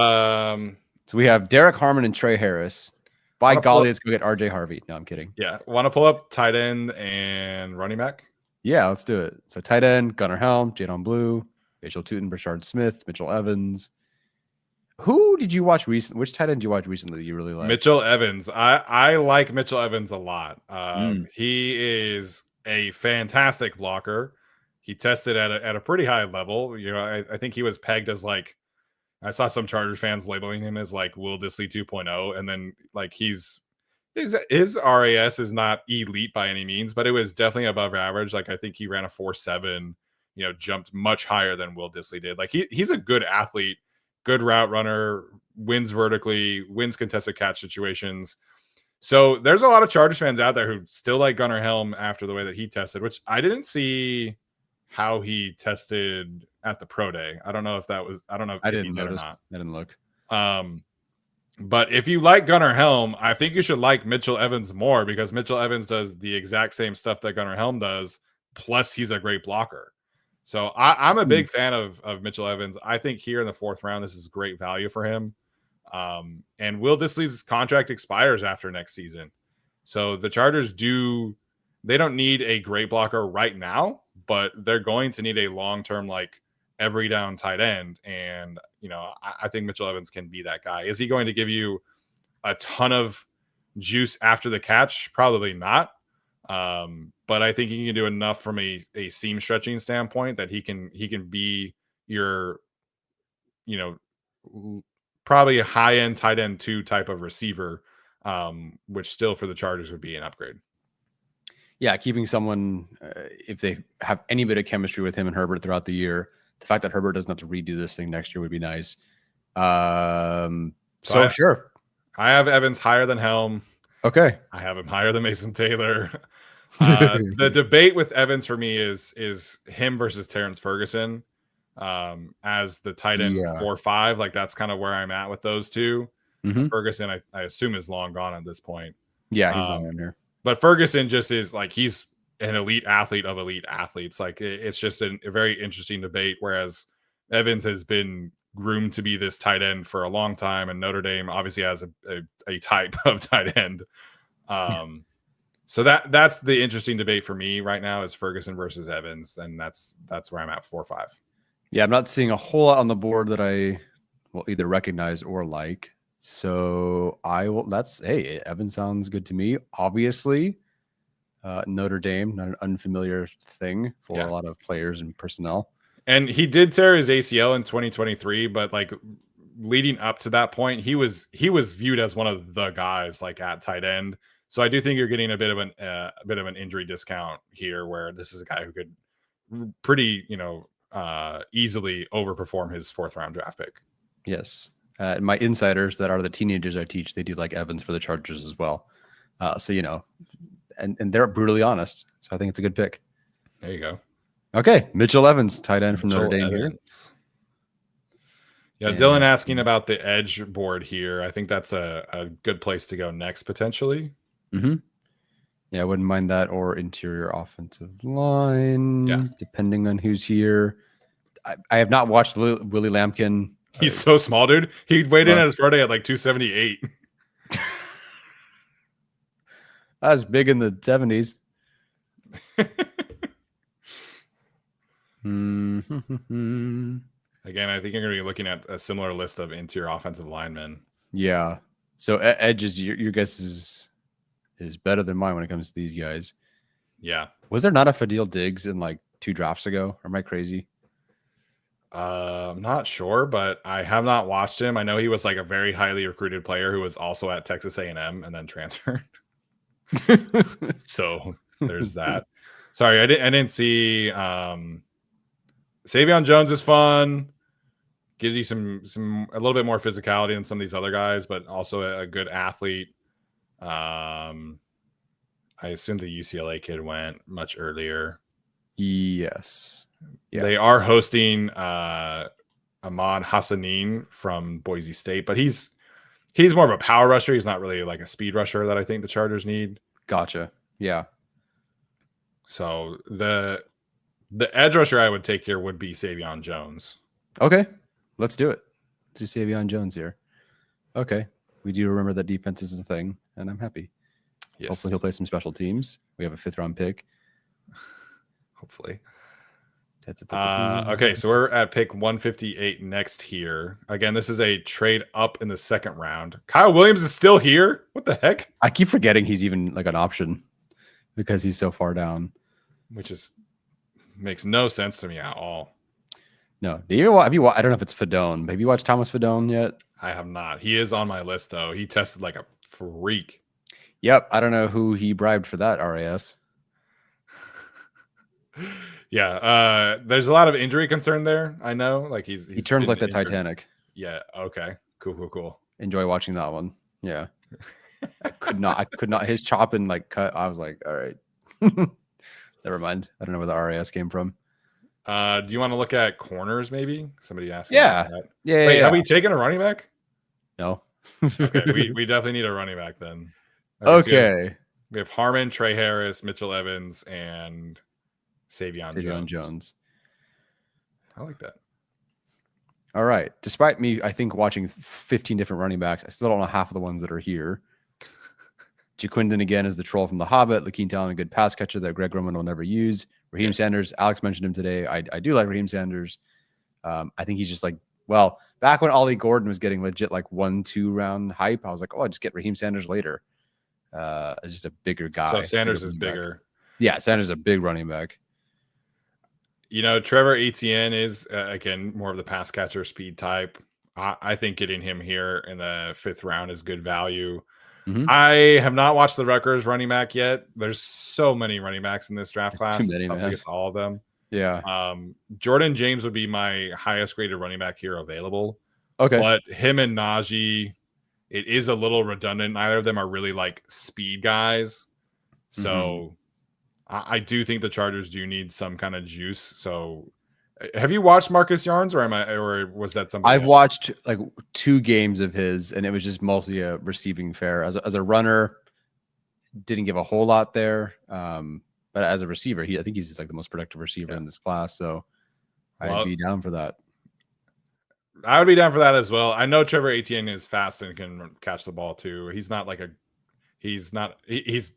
So we have Derek Harmon and Trey Harris. By golly, let's go get RJ Harvey. No, I'm kidding. Yeah. Want to pull up tight end and running back? Yeah, let's do it. So tight end, Gunnar Helm, Jadon Blue, Rachel Tootin, Brashard Smith, Mitchell Evans. Who did you watch recently? Which tight end did you watch recently that you really like? Mitchell Evans. I like Mitchell Evans a lot. He is a fantastic blocker. He tested at a pretty high level. You know, I think he was pegged as like, I saw some Chargers fans labeling him as like Will Dissly 2.0, and then like his RAS is not elite by any means, but it was definitely above average. Like I think he ran a 4.7, jumped much higher than Will Dissly did. Like he's a good athlete, good route runner, wins vertically, wins contested catch situations. So there's a lot of Chargers fans out there who still like Gunnar Helm after the way that he tested, which I didn't see how he tested at the pro day. I don't know if I if he didn't did notice. or not. I didn't look. But if you like Gunnar Helm, I think you should like Mitchell Evans more, because Mitchell Evans does the exact same stuff that Gunnar Helm does, plus he's a great blocker. So I'm a big fan of Mitchell Evans. I think here in the 4th round, this is great value for him. And Will Dissly's contract expires after next season. So the Chargers they don't need a great blocker right now, but they're going to need a long-term, like, every down tight end. And, I think Mitchell Evans can be that guy. Is he going to give you a ton of juice after the catch? Probably not. But I think he can do enough from a seam stretching standpoint that he can be your, probably a high end tight end 2 type of receiver, which still for the Chargers would be an upgrade. Yeah, keeping someone, if they have any bit of chemistry with him and Herbert throughout the year, the fact that Herbert doesn't have to redo this thing next year would be nice. Sure. I have Evans higher than Helm. Okay. I have him higher than Mason Taylor. The debate with Evans for me is him versus Terrence Ferguson as the tight end 4-5. Like, that's kind of where I'm at with those two. Mm-hmm. Ferguson, I assume, is long gone at this point. Yeah, he's not in here. But Ferguson just is like, he's an elite athlete of elite athletes. Like, it's just a very interesting debate. Whereas Evans has been groomed to be this tight end for a long time, and Notre Dame obviously has a type of tight end. So that's the interesting debate for me right now, is Ferguson versus Evans, and that's where I'm at 4-5. Yeah, I'm not seeing a whole lot on the board that I will either recognize or like. So Evans sounds good to me. Obviously, Notre Dame, not an unfamiliar thing for a lot of players and personnel. And he did tear his ACL in 2023, but like leading up to that point, he was viewed as one of the guys, like, at tight end. So I do think you're getting a bit of an injury discount here, where this is a guy who could pretty easily overperform his 4th round draft pick. Yes. My insiders that are the teenagers I teach, they do like Evans for the Chargers as well. And they're brutally honest. So I think it's a good pick. There you go. Okay. Mitchell Evans, tight end from Notre Dame here. Yeah, Dylan asking about the edge board here. I think that's a good place to go next, potentially. Mm-hmm. Yeah, I wouldn't mind that, or interior offensive line, depending on who's here. I have not watched Willie Lampkin. He's so small, dude. He weighed in at his birthday at like 278. That was big in the 70s. Again, I think you're going to be looking at a similar list of interior offensive linemen. Yeah. So edges, your guess is better than mine when it comes to these guys. Yeah. Was there not a Fadil Diggs in like 2 drafts ago? Or am I crazy? I'm not sure, but I have not watched him. I know he was like a very highly recruited player who was also at Texas A&M and then transferred. So there's that. Sorry, I didn't see. Savion Jones is fun. Gives you a little bit more physicality than some of these other guys, but also a good athlete. I assume the UCLA kid went much earlier. Yes. Yeah. They are hosting Ahmad Hassanin from Boise State, but he's more of a power rusher. He's not really like a speed rusher that I think the Chargers need. Gotcha. Yeah. So the edge rusher I would take here would be Savion Jones. Okay. Let's do it. Let's do Savion Jones here. Okay. We do remember that defense is the thing, and I'm happy. Yes. Hopefully he'll play some special teams. We have a 5th round pick. Hopefully. Okay, so we're at pick 158 next here. Again, this is a trade up in the 2nd round. Kyle Williams is still here? What the heck? I keep forgetting he's even like an option because he's so far down. Which makes no sense to me at all. No. I don't know if it's Fedone. Have you watched Thomas Fedone yet? I have not. He is on my list, though. He tested like a freak. Yep. I don't know who he bribed for that RAS. Yeah, there's a lot of injury concern there. I know, like he turns like the Titanic. Yeah. Okay. Cool. Enjoy watching that one. Yeah. I could not. His chop and like cut. I was like, all right. Never mind. I don't know where the RAS came from. Do you want to look at corners? Maybe somebody asking about Yeah. that. Yeah. Wait, Yeah. have we taken a running back? No. Okay, we definitely need a running back then. Okay. So we have Harmon, Trey Harris, Mitchell Evans, and Savion Jones. I like that. All right. Despite me, I think watching 15 different running backs, I still don't know half of the ones that are here. Jaquindon again is the troll from The Hobbit. Lakeem Talon, a good pass catcher that Greg Roman will never use. Raheem Sanders, Alex mentioned him today. I do like Raheem Sanders. I think he's just like, well, back when Ollie Gordon was getting legit like 1-2 round hype, I was like, oh, I just get Raheem Sanders later. It's just a bigger guy. So Sanders is bigger. Yeah, Sanders is a big running back. You know, Trevor Etienne is, again, more of the pass catcher speed type. I think getting him here in the 5th round is good value. Mm-hmm. I have not watched the Rutgers running back yet. There's so many running backs in this draft class. Too many, it's tough to get to all of them. Yeah. Jordan James would be my highest graded running back here available. Okay. But him and Najee, it is a little redundant. Neither of them are really like speed guys. So I do think the Chargers do need some kind of juice. So have you watched Marcus Yarns or was that something I've else? watched like 2 games of his, and it was just mostly a receiving fare. As a runner, didn't give a whole lot there. But as a receiver, I think he's just like the most productive receiver in this class. So I'd be down for that. I would be down for that as well. I know Trevor Etienne is fast and can catch the ball too. He's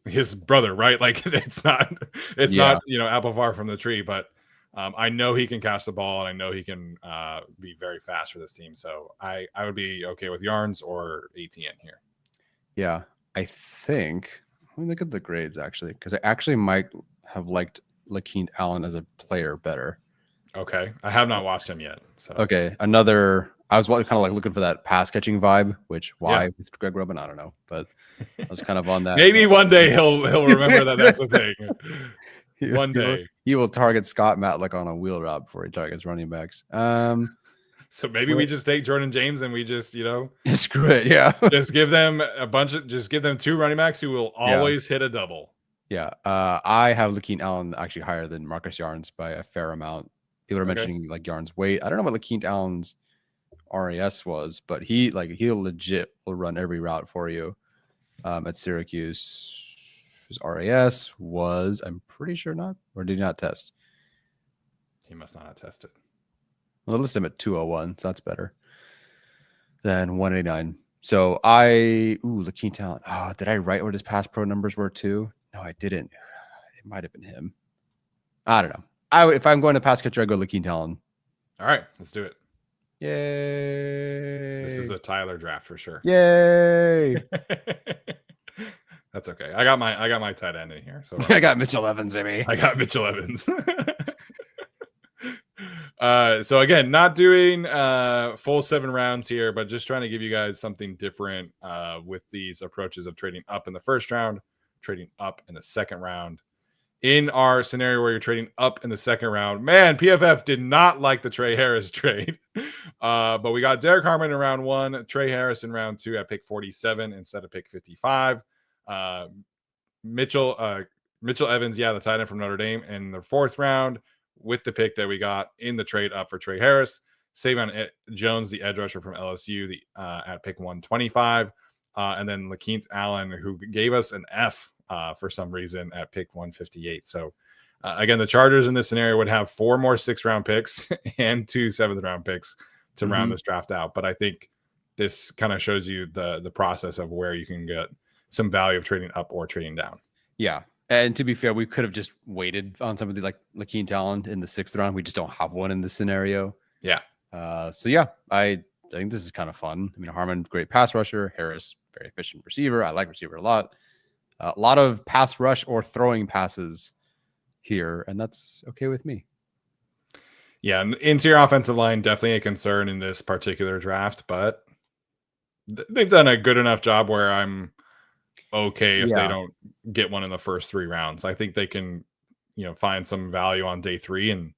his brother, right? Like it's not, apple far from the tree, but I know he can catch the ball and I know he can be very fast for this team. So I would be okay with Yarns or Etienne here. Yeah. I think, let me look at the grades actually, because I actually might have liked Lakeem Allen as a player better. Okay. I have not watched him yet. So okay. I was kind of like looking for that pass catching vibe, which with Greg Roman, I don't know, but I was kind of on that. Maybe one day he'll remember that's a thing. One day he will target Scott Matlick on a wheel route before he targets running backs. So maybe we just take Jordan James and we just, screw it. Yeah. just give them just give them 2 running backs who will always hit a double. Yeah. I have Lakeem Allen actually higher than Marcus Yarns by a fair amount. People are mentioning like Yarns' weight. I don't know what Lakeem Allen's RAS was, but he legit will run every route for you. At Syracuse, his RAS was, I'm pretty sure not, or did he not test? He must not have tested. Well, let's list him at 201, so that's better than 189. So Lakeem Talon. Oh, did I write what his pass pro numbers were too? No, I didn't. It might have been him. I don't know. If I'm going to pass catcher, I go Lakeem Talon. All right, let's do it. Yay! This is a Tyler draft for sure. Yay! That's okay. I got my tight end in here. So I got Mitchell Evans, baby. I got Mitchell Evans. So again, not doing full 7 rounds here, but just trying to give you guys something different with these approaches of trading up in the 1st round, trading up in the 2nd round. In our scenario where you're trading up in the 2nd round, man, PFF did not like the Trey Harris trade. But we got Derek Harmon in round 1, Trey Harris in round 2 at pick 47 instead of pick 55. Mitchell Evans, the tight end from Notre Dame in the 4th round with the pick that we got in the trade up for Trey Harris. Savion Jones, the edge rusher from LSU, at pick 125. And then Lakeem Allen, who gave us an F for some reason at pick 158. So again, the Chargers in this scenario would have 4 more 6th-round picks and 2 7th-round picks to round this draft out. But I think this kind of shows you the process of where you can get some value of trading up or trading down. Yeah. And to be fair, we could have just waited on somebody like Lakeem Talon in the 6th round. We just don't have one in this scenario. Yeah. So yeah, I think this is kind of fun. I mean, Harmon, great pass rusher. Harris, very efficient receiver. I like receiver a lot. A lot of pass rush or throwing passes here, and that's okay with me. Yeah, interior offensive line, definitely a concern in this particular draft, but they've done a good enough job where I'm okay if they don't get one in the first 3 rounds. I think they can, find some value on day 3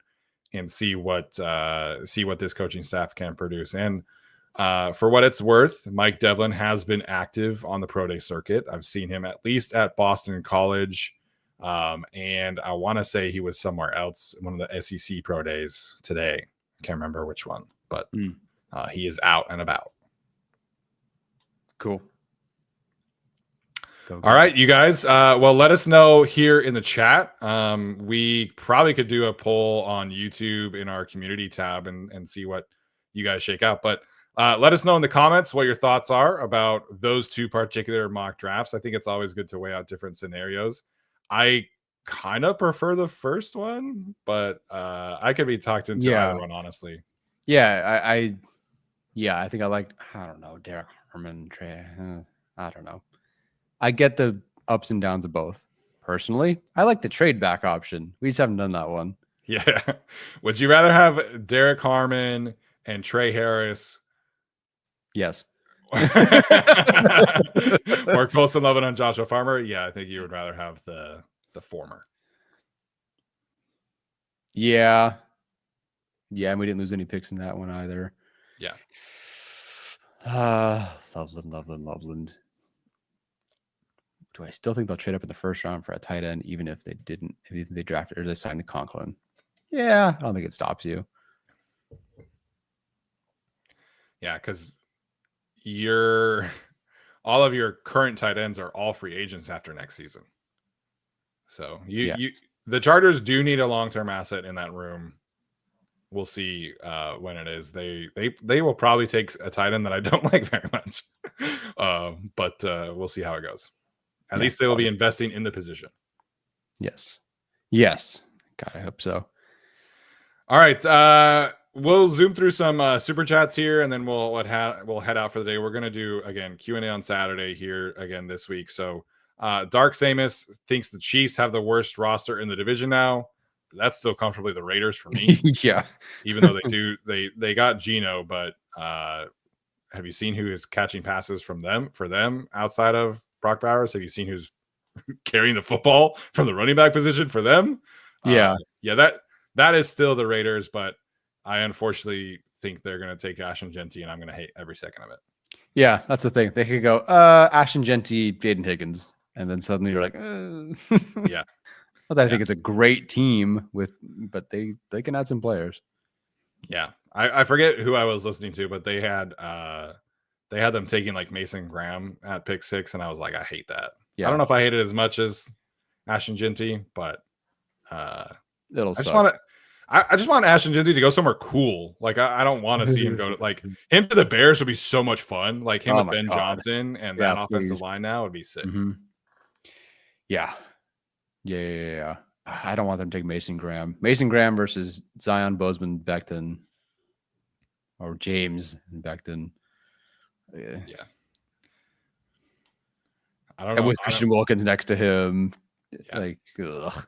and see what this coaching staff can produce. And For what it's worth, Mike Devlin has been active on the pro day circuit. I've seen him at least at Boston College. And I want to say he was somewhere else, one of the SEC pro days today. I can't remember which one, but he is out and about. Cool. All right, you guys. Well, let us know here in the chat. We probably could do a poll on YouTube in our community tab and see what you guys shake out. But let us know in the comments what your thoughts are about those two particular mock drafts. I think it's always good to weigh out different scenarios. I kind of prefer the first one, but I could be talked into either one, honestly. Yeah, I think I like, I don't know, Derek Harmon, Trey. I don't know. I get the ups and downs of both. Personally, I like the trade back option. We just haven't done that one. Yeah. Would you rather have Derek Harmon and Trey Harris? Yes. Or Colston Loveland and Joshua Farmer? Yeah, I think you would rather have the former. Yeah. Yeah, and we didn't lose any picks in that one either. Yeah. Loveland. Do I still think they'll trade up in the first round for a tight end, even if they didn't, if they drafted or they signed Conklin? Yeah, I don't think it stops you. Yeah, because all of your current tight ends are all free agents after next season. So the Chargers do need a long-term asset in that room. We'll see when it is. They will probably take a tight end that I don't like very much, but we'll see how it goes. At least they will be investing in the position. Yes. God, I hope so. All right. We'll zoom through some super chats here, and then we'll head out for the day. We're gonna do again Q&A on Saturday here again this week. So Dark Samus thinks the Chiefs have the worst roster in the division now. That's still comfortably the Raiders for me. Yeah. Even though they got Geno, but have you seen who is catching passes for them outside of Brock Bowers? Have you seen who's carrying the football from the running back position for them? Yeah. That is still the Raiders, but I unfortunately think they're going to take Ashton Genty, and I'm going to hate every second of it. Yeah, that's the thing. They could go Ashton Genty, Jaden Higgins, and then suddenly you're like, yeah. Well, I think it's a great team but they can add some players. Yeah, I forget who I was listening to, but they had them taking like Mason Graham at pick 6, and I was like, I hate that. Yeah. I don't know if I hate it as much as Ashton Genty, but it'll I just want Ashton Genty to go somewhere cool. Like I don't want to see him go to him to the Bears would be so much fun. Like him with Ben Johnson and that offensive line now would be sick. Mm-hmm. Yeah. I don't want them to take Mason Graham. Mason Graham versus Zion Bozeman Becton or James Becton. Yeah. I don't know. And with Christian Wilkins next to him. Yeah. Ugh.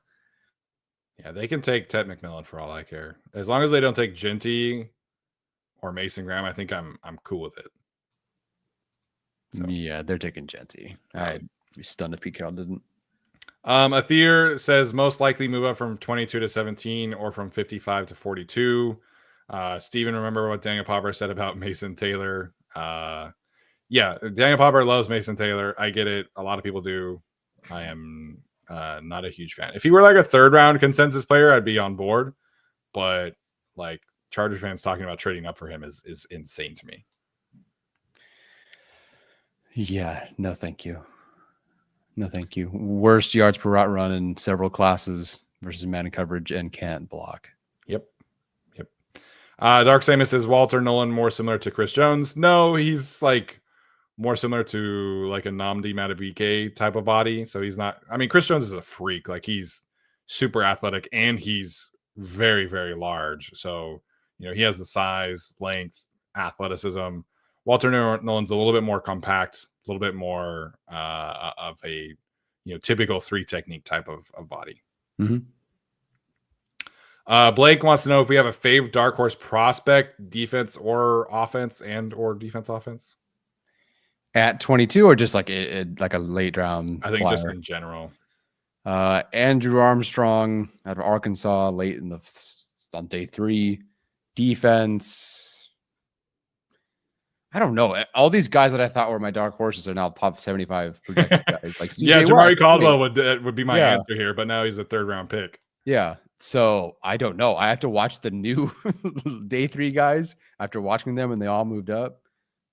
Yeah, they can take Ted McMillan for all I care. As long as they don't take Genty or Mason Graham, I think I'm cool with it. So. Yeah, they're taking Genty. I'd be stunned if Pete Carroll didn't. Athir says most likely move up from 22 to 17 or from 55 to 42. Steven, remember what Daniel Popper said about Mason Taylor. Yeah, Daniel Popper loves Mason Taylor. I get it. A lot of people do. I am not a huge fan. If he were like a third round consensus player, I'd be on board. But like Chargers fans talking about trading up for him is insane to me. Yeah, no, thank you. Worst yards per route run in several classes versus man coverage and can't block. Yep. Dark Samus says Walter Nolan more similar to Chris Jones. No, he's like more similar to like a Nnamdi Madubuike type of body. So he's not. I mean, Chris Jones is a freak. Like he's super athletic and he's very, very large. So he has the size, length, athleticism. Walter Nolan's a little bit more compact, a little bit more of a typical 3 technique type of body. Mm-hmm. Blake wants to know if we have a fave dark horse prospect, defense or offense, and or defense offense at 22, or just like a late round. I think flyer. Just in general. Andrew Armstrong out of Arkansas, late on day 3. Defense. I don't know. All these guys that I thought were my dark horses are now top 75 projected guys. Like CJ Yeah, Jamari West, Caldwell would be my Yeah. answer here, but now he's a 3rd round pick. Yeah. So I don't know. I have to watch the new day 3 guys after watching them, and they all moved up.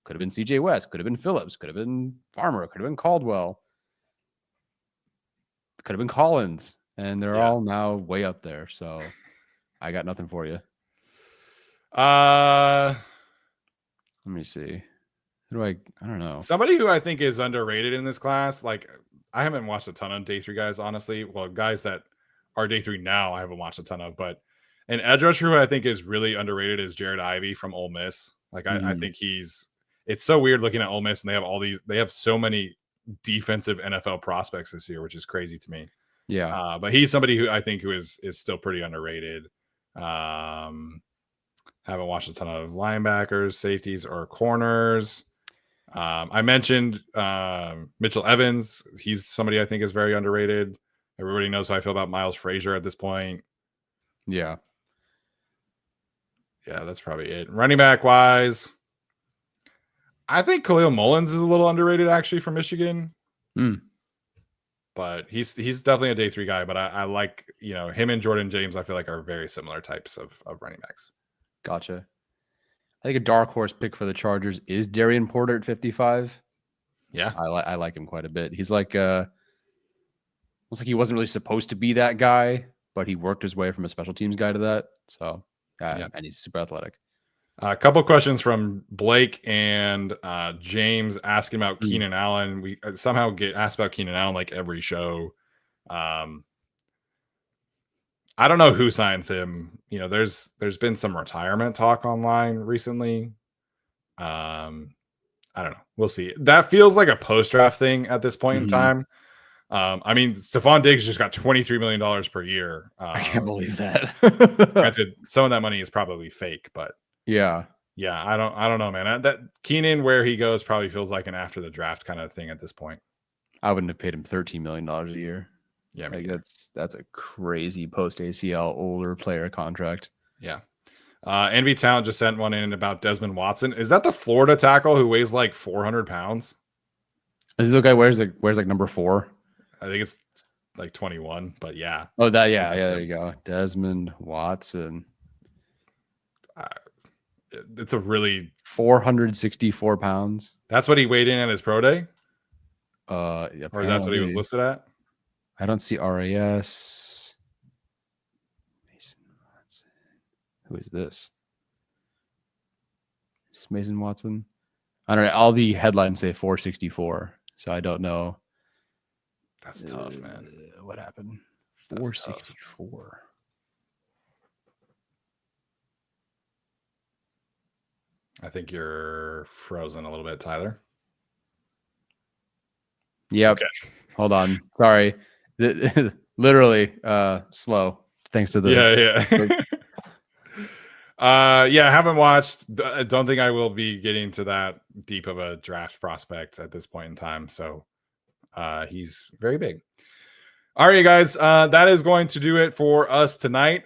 Could have been CJ West, could have been Phillips, could have been Farmer, could have been Caldwell, could have been Collins, and they're all now way up there. So I got nothing for you. Let me see. Who do I don't know. Somebody who I think is underrated in this class. Like, I haven't watched a ton of day 3 guys, honestly. Well, guys that are day 3 now, I haven't watched a ton of, but an edge rusher who I think is really underrated is Jared Ivey from Ole Miss. Like, I think it's so weird looking at Ole Miss, and they have so many defensive NFL prospects this year, which is crazy to me. Yeah. But he's somebody who I think who is still pretty underrated. Haven't watched a ton of linebackers, safeties, or corners. I mentioned Mitchell Evans. He's somebody I think is very underrated. Everybody knows how I feel about Miles Frazier at this point. Yeah. Yeah, that's probably it. Running back wise, I think Khalil Mullins is a little underrated actually from Michigan. But he's definitely a day 3 guy. But I like, him and Jordan James, I feel like are very similar types of running backs. Gotcha. I think a dark horse pick for the Chargers is Darian Porter at 55. Yeah. I like him quite a bit. He's like looks like he wasn't really supposed to be that guy, but he worked his way from a special teams guy to that. So and he's super athletic. A couple questions from Blake and James asking about Keenan Allen. We somehow get asked about Keenan Allen like every show. I don't know who signs him. There's been some retirement talk online recently. I don't know. We'll see. That feels like a post-draft thing at this point in time. I mean, Stephon Diggs just got $23 million per year. I can't believe that. Granted, some of that money is probably fake, but yeah, I don't know, man. That Keenan, where he goes, probably feels like an after the draft kind of thing at this point. I wouldn't have paid him $13 million a year. Yeah, like that's a crazy post ACL older player contract. Yeah. NV Talent just sent one in about Desmond Watson. Is that the Florida tackle who weighs like 400 pounds? Is the guy wears like number 4? I think it's like 21, but yeah. Oh, there you go. Desmond Watson. It's a really 464 pounds. That's what he weighed in at his pro day? Or that's what he was listed at? I don't see RAS. Mason Watson. Who is this? Is this Mason Watson? I don't know. All the headlines say 464, so I don't know. That's tough, man. What happened? 464. I think you're frozen a little bit, Tyler. Yep. Okay. Hold on. Sorry. Literally slow. Thanks to the I haven't watched. I don't think I will be getting to that deep of a draft prospect at this point in time. So he's very big. All right, guys, that is going to do it for us tonight.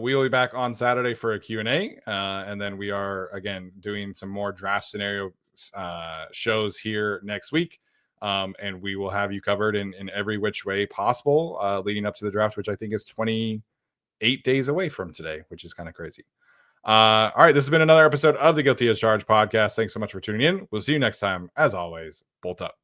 We will be back on Saturday for a Q&A, and then we are, again, doing some more draft scenario shows here next week, and we will have you covered in every which way possible leading up to the draft, which I think is 28 days away from today, which is kind of crazy. All right, this has been another episode of the Guilty as Charged podcast. Thanks so much for tuning in. We'll see you next time. As always, bolt up.